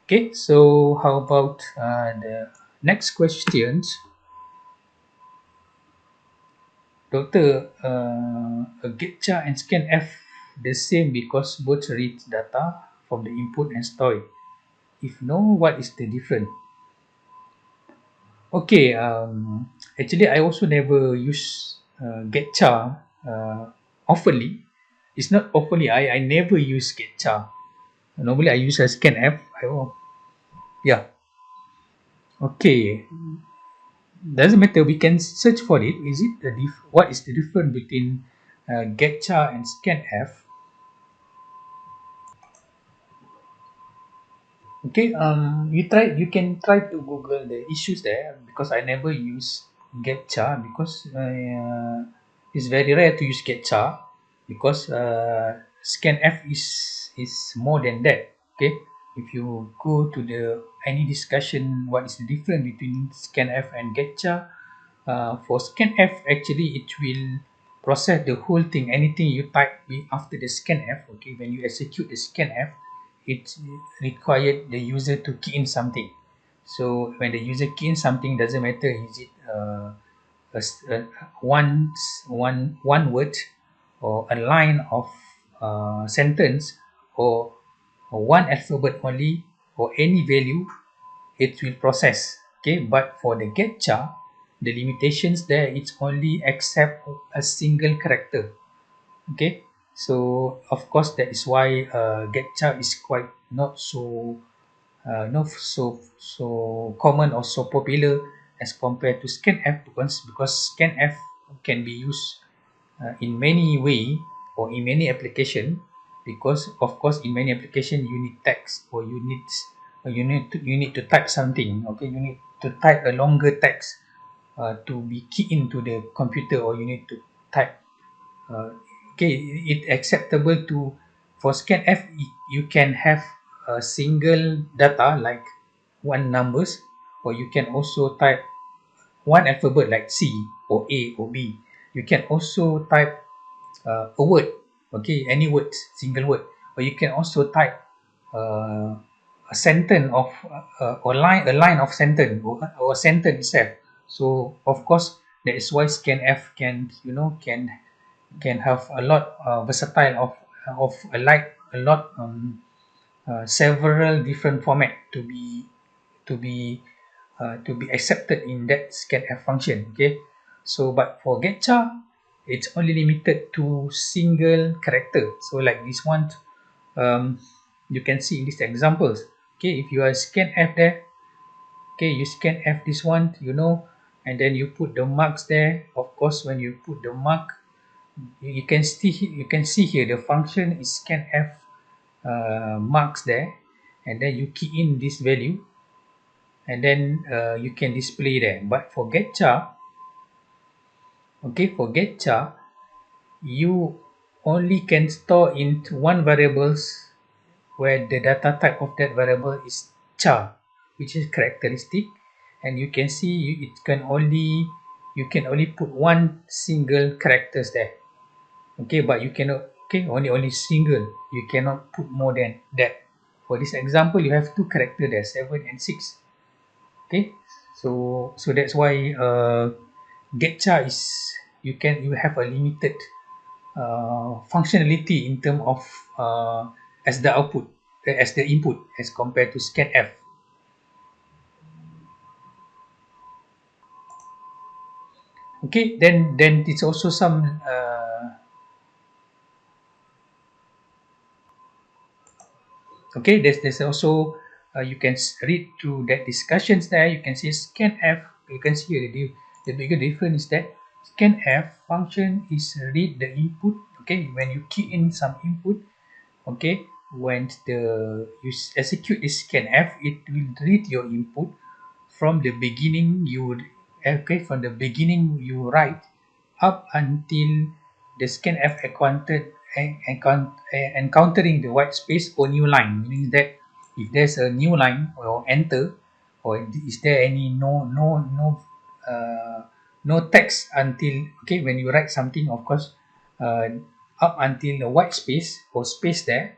Okay, so how about the next questions? Doctor, a getcha and scanf the same because both read data from the input and store it. If no, what is the difference? Okay, actually I also never use getcha oftenly. It's not oftenly. I never use getcha. Normally I use a scanf. Yeah. Okay. Doesn't matter, we can search for it. Is it what is the difference between getcha and scanf? Okay, you can try to google the issues there, because I never use getcha, because it's very rare to use getcha, because scanf is more than that. Okay, if you go to the any discussion what is the difference between scanf and getcha, for scanf actually it will process the whole thing, anything you type after the scanf. Okay, when you execute the scanf, it required the user to key in something. So when the user key in something, doesn't matter is it a, s- a- one one word, or a line of sentence, or one alphabet only, or any value, it will process. Okay, but for the getcha, the limitations there, it's only accept a single character. Okay, so of course that is why getcha is quite not so common or so popular as compared to scanf, because scanf can be used in many way, or in many application, because of course in many application you need text, or you need to type something. Okay, you need to type a longer text to be keyed into the computer, or you need to type uh, okay, it acceptable to, for scanf, you can have a single data like one numbers, or you can also type one alphabet like C or A or B. You can also type a word, okay, any word, single word, or you can also type uh, a sentence of or a line of sentence, or a sentence itself. So of course that is why scanf can have a lot versatile of a lot several different format to be to be accepted in that scanf function. Okay, so but for getcha, it's only limited to single character. So like this one, um, you can see in these examples. Okay, if you are scanf there, okay, you scanf this one, and then you put the marks there. Of course, when you put the mark, you can see here the function is scanf marks there, and then you key in this value, and then you can display there. But for getcha, okay, for getcha, you only can store into one variables, where the data type of that variable is char, which is characteristic, and you can see you can only put one single characters there. Okay, but you cannot, okay, only single, you cannot put more than that. For this example, you have two character there, 7 and 6. Okay, so that's why getcha is, you have a limited functionality in term of as the output, as the input, as compared to scanf. Okay, then it's also some okay, there's also you can read through that discussions there. You can see scanf. You can see the bigger difference is that scanf function is read the input. Okay, when you key in some input, okay, when you execute this scanf, it will read your input from the beginning. Okay, from the beginning you write up until the scanf encountering the white space or new line, meaning that if there's a new line or enter, or is there any uh, no text until, okay, when you write something, of course, uh, up until the white space or space there,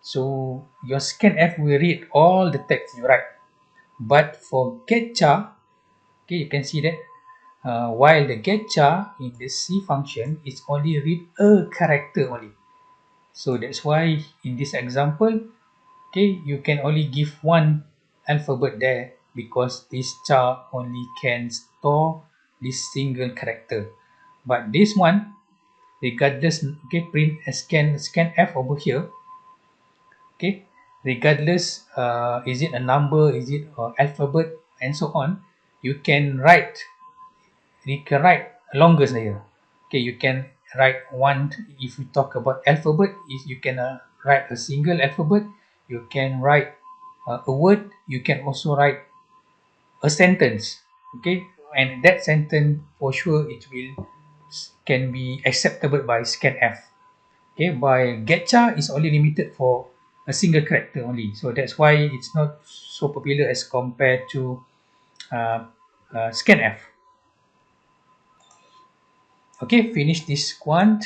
So your scanf will read all the text you write. But for getChar, okay, you can see that while the getChar in the C function is only read a character only. So that's why in this example, okay, you can only give one alphabet there because this char only can store this single character. But this one, regardless, okay, print scan f over here, okay, regardless is it a number, is it an alphabet, and so on, you can write longer saja. Okay, you can write one. If you talk about alphabet, is you can write a single alphabet. You can write a word. You can also write a sentence. Okay, and that sentence for sure it will can be acceptable by scanf. Okay, by getchar is only limited for a single character only. So that's why it's not so popular as compared to uh, scanf. Okay, finish this quant.